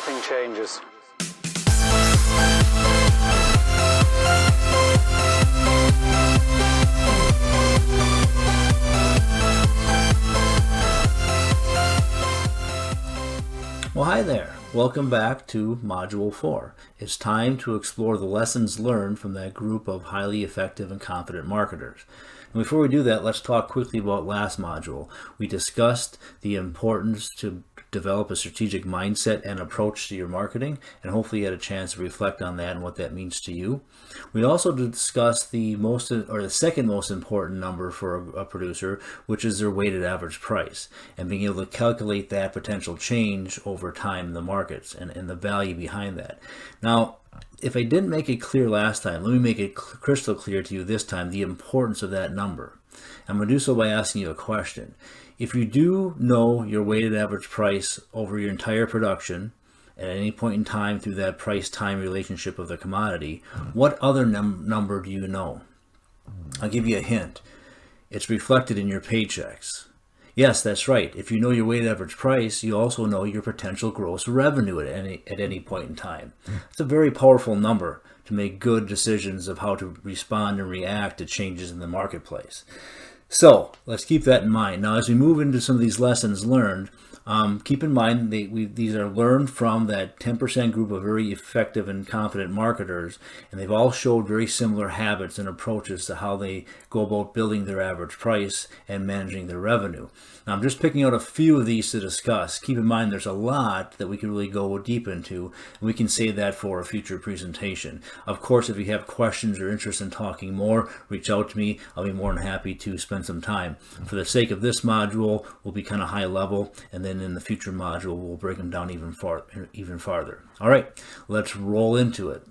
everything changes. Well, hi there. Welcome back to Module 4. It's time to explore the lessons learned from that group of highly effective and confident marketers. And before we do that, let's talk quickly about last module. We discussed the importance to develop a strategic mindset and approach to your marketing, and hopefully you had a chance to reflect on that and what that means to you. We also discussed the second most important number for a producer, which is their weighted average price, and being able to calculate that potential change over time in the markets and the value behind that. Now, if I didn't make it clear last time, let me make it crystal clear to you this time, the importance of that number. I'm going to do so by asking you a question. If you do know your weighted average price over your entire production at any point in time through that price-time relationship of the commodity, what other number do you know? I'll give you a hint. It's reflected in your paychecks. Yes, that's right. If you know your weighted average price, you also know your potential gross revenue at any point in time. It's a very powerful number to make good decisions of how to respond and react to changes in the marketplace. So let's keep that in mind. Now, as we move into some of these lessons learned, keep in mind these are learned from that 10% group of very effective and confident marketers, and they've all showed very similar habits and approaches to how they go about building their average price and managing their revenue. Now, I'm just picking out a few of these to discuss. Keep in mind there's a lot that we can really go deep into, and we can save that for a future presentation. Of course, if you have questions or interest in talking more, reach out to me. I'll be more than happy to spend some time. For the sake of this module, we'll be kind of high level, and then in the future module, we'll break them down even farther. All right, let's roll into it.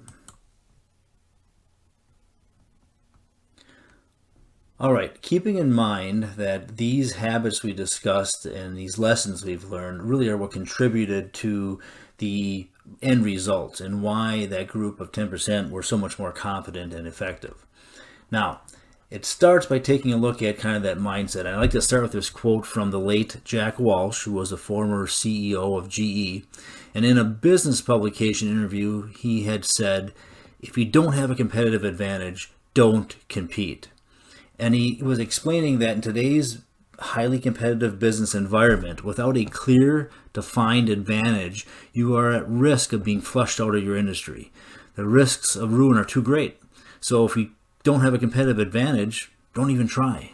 All right, keeping in mind that these habits we discussed and these lessons we've learned really are what contributed to the end results and why that group of 10% were so much more confident and effective. Now, it starts by taking a look at kind of that mindset. I'd like to start with this quote from the late Jack Welch, who was a former CEO of GE. And in a business publication interview, he had said, if you don't have a competitive advantage, don't compete. And he was explaining that in today's highly competitive business environment, without a clear, defined advantage, you are at risk of being flushed out of your industry. The risks of ruin are too great. So if you don't have a competitive advantage, don't even try.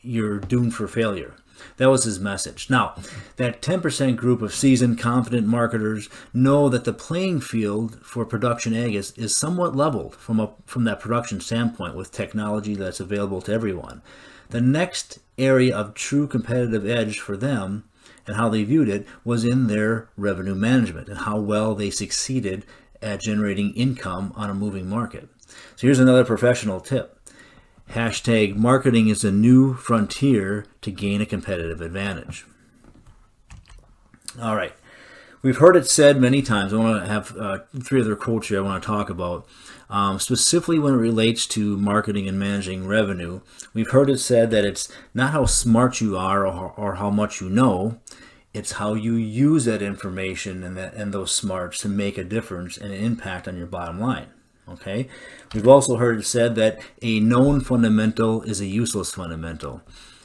You're doomed for failure. That was his message. Now, that 10% group of seasoned, confident marketers know that the playing field for production ag is somewhat leveled from that production standpoint with technology that's available to everyone. The next area of true competitive edge for them and how they viewed it was in their revenue management and how well they succeeded at generating income on a moving market. So here's another professional tip. Hashtag marketing is a new frontier to gain a competitive advantage. All right. We've heard it said many times. I want to have three other quotes here I want to talk about. Specifically when it relates to marketing and managing revenue, we've heard it said that it's not how smart you are or how much you know, it's how you use that information and those smarts to make a difference and an impact on your bottom line. Okay. We've also heard it said that a known fundamental is a useless fundamental.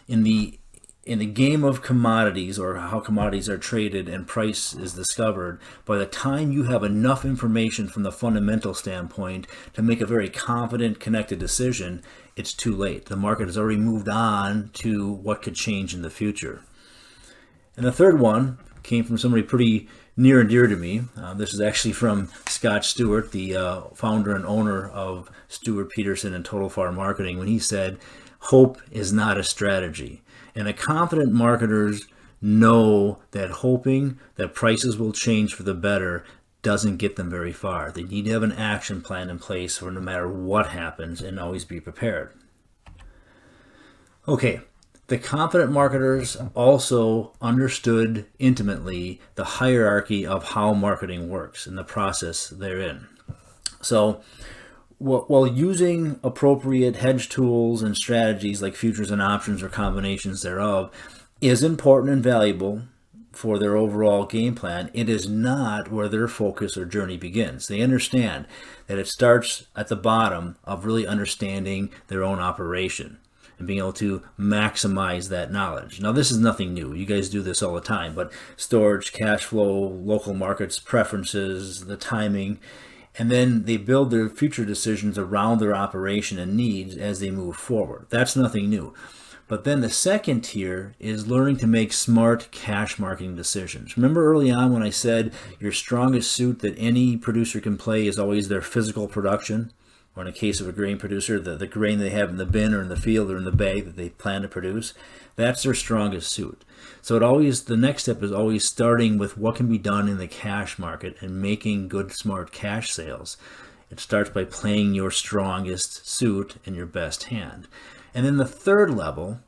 In the game of commodities, or how commodities are traded and price is discovered, by the time you have enough information from the fundamental standpoint to make a very confident, connected decision, it's too late. The market has already moved on to what could change in the future. And the third one came from somebody pretty near and dear to me. This is actually from Scott Stewart, the founder and owner of Stewart Peterson and Total Farm Marketing, when he said, hope is not a strategy. And the confident marketers know that hoping that prices will change for the better doesn't get them very far. They need to have an action plan in place for no matter what happens and always be prepared. Okay. The confident marketers also understood intimately the hierarchy of how marketing works and the process therein. So while using appropriate hedge tools and strategies like futures and options or combinations thereof is important and valuable, for their overall game plan, it is not where their focus or journey begins. They understand that it starts at the bottom of really understanding their own operation and being able to maximize that knowledge. Now, this is nothing new. You guys do this all the time, but storage, cash flow, local markets, preferences, the timing, and then they build their future decisions around their operation and needs as they move forward. That's nothing new. But then the second tier is learning to make smart cash marketing decisions. Remember early on when I said your strongest suit that any producer can play is always their physical production? Or in a case of a grain producer, the grain they have in the bin or in the field or in the bag that they plan to produce, that's their strongest suit. So the next step is always starting with what can be done in the cash market and making good, smart cash sales. It starts by playing your strongest suit and your best hand. And then the third level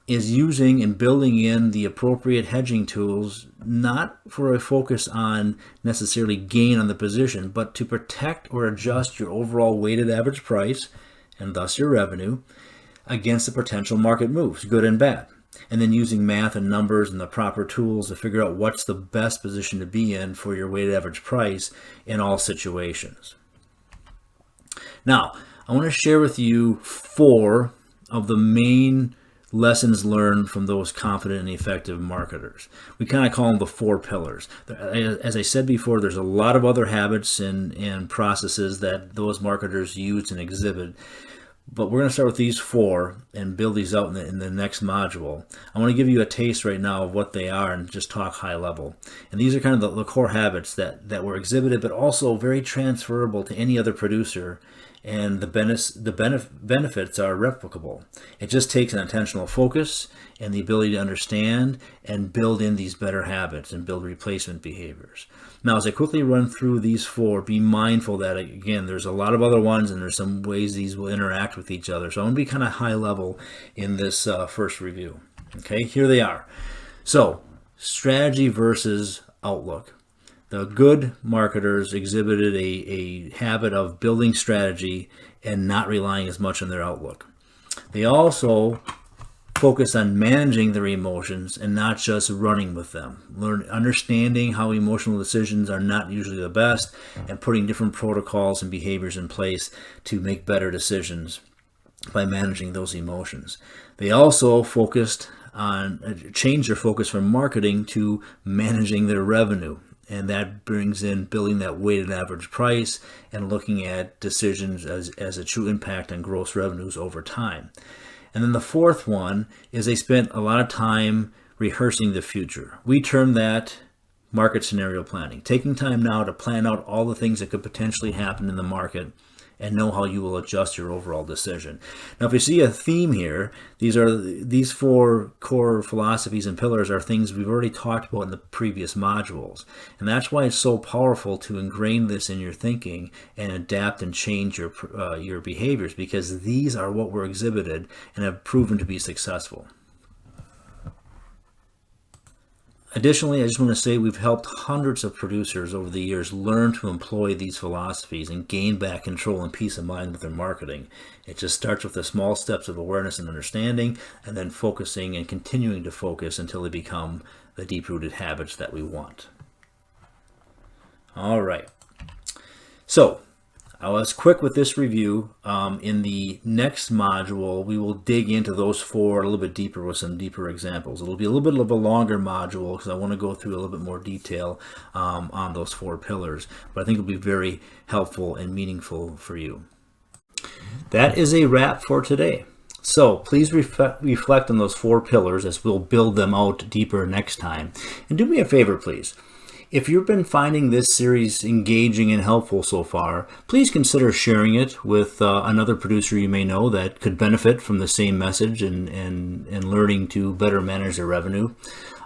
is using and building in the appropriate hedging tools, not for a focus on necessarily gain on the position, but to protect or adjust your overall weighted average price, and thus your revenue, against the potential market moves, good and bad. And then using math and numbers and the proper tools to figure out what's the best position to be in for your weighted average price in all situations. Now, I want to share with you 4 of the main lessons learned from those confident and effective marketers. We kind of call them the 4 pillars. As I said before, there's a lot of other habits and processes that those marketers use and exhibit, but we're going to start with these 4 and build these out in the next module. I want to give you a taste right now of what they are and just talk high level. And these are kind of the core habits that were exhibited, but also very transferable to any other producer. And the benefits are replicable. It just takes an intentional focus and the ability to understand and build in these better habits and build replacement behaviors. Now, as I quickly run through these 4, be mindful that, again, there's a lot of other ones and there's some ways these will interact with each other. So I'm going to be kind of high level in this first review. Okay, here they are. So, strategy versus outlook. The good marketers exhibited a habit of building strategy and not relying as much on their outlook. They also focus on managing their emotions and not just running with them. Understanding how emotional decisions are not usually the best and putting different protocols and behaviors in place to make better decisions by managing those emotions. They also changed their focus from marketing to managing their revenue. And that brings in building that weighted average price and looking at decisions as a true impact on gross revenues over time. And then the 4th one is they spent a lot of time rehearsing the future. We term that market scenario planning, taking time now to plan out all the things that could potentially happen in the market and know how you will adjust your overall decision. Now, if you see a theme here, these 4 core philosophies and pillars are things we've already talked about in the previous modules. And that's why it's so powerful to ingrain this in your thinking and adapt and change your behaviors, because these are what were exhibited and have proven to be successful. Additionally, I just want to say we've helped hundreds of producers over the years learn to employ these philosophies and gain back control and peace of mind with their marketing. It just starts with the small steps of awareness and understanding, and then focusing and continuing to focus until they become the deep-rooted habits that we want. All right. So, I was quick with this review. In the next module, we will dig into those 4 a little bit deeper with some deeper examples. It'll be a little bit of a longer module because I want to go through a little bit more detail on those 4 pillars. But I think it'll be very helpful and meaningful for you. That is a wrap for today. So please reflect on those 4 pillars as we'll build them out deeper next time. And do me a favor, please. If you've been finding this series engaging and helpful so far, please consider sharing it with another producer you may know that could benefit from the same message and learning to better manage their revenue.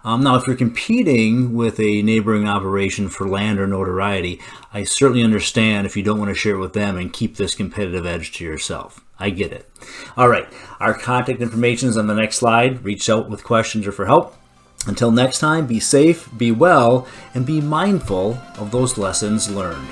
Now, if you're competing with a neighboring operation for land or notoriety, I certainly understand if you don't want to share it with them and keep this competitive edge to yourself. I get it. All right, our contact information is on the next slide. Reach out with questions or for help. Until next time, be safe, be well, and be mindful of those lessons learned.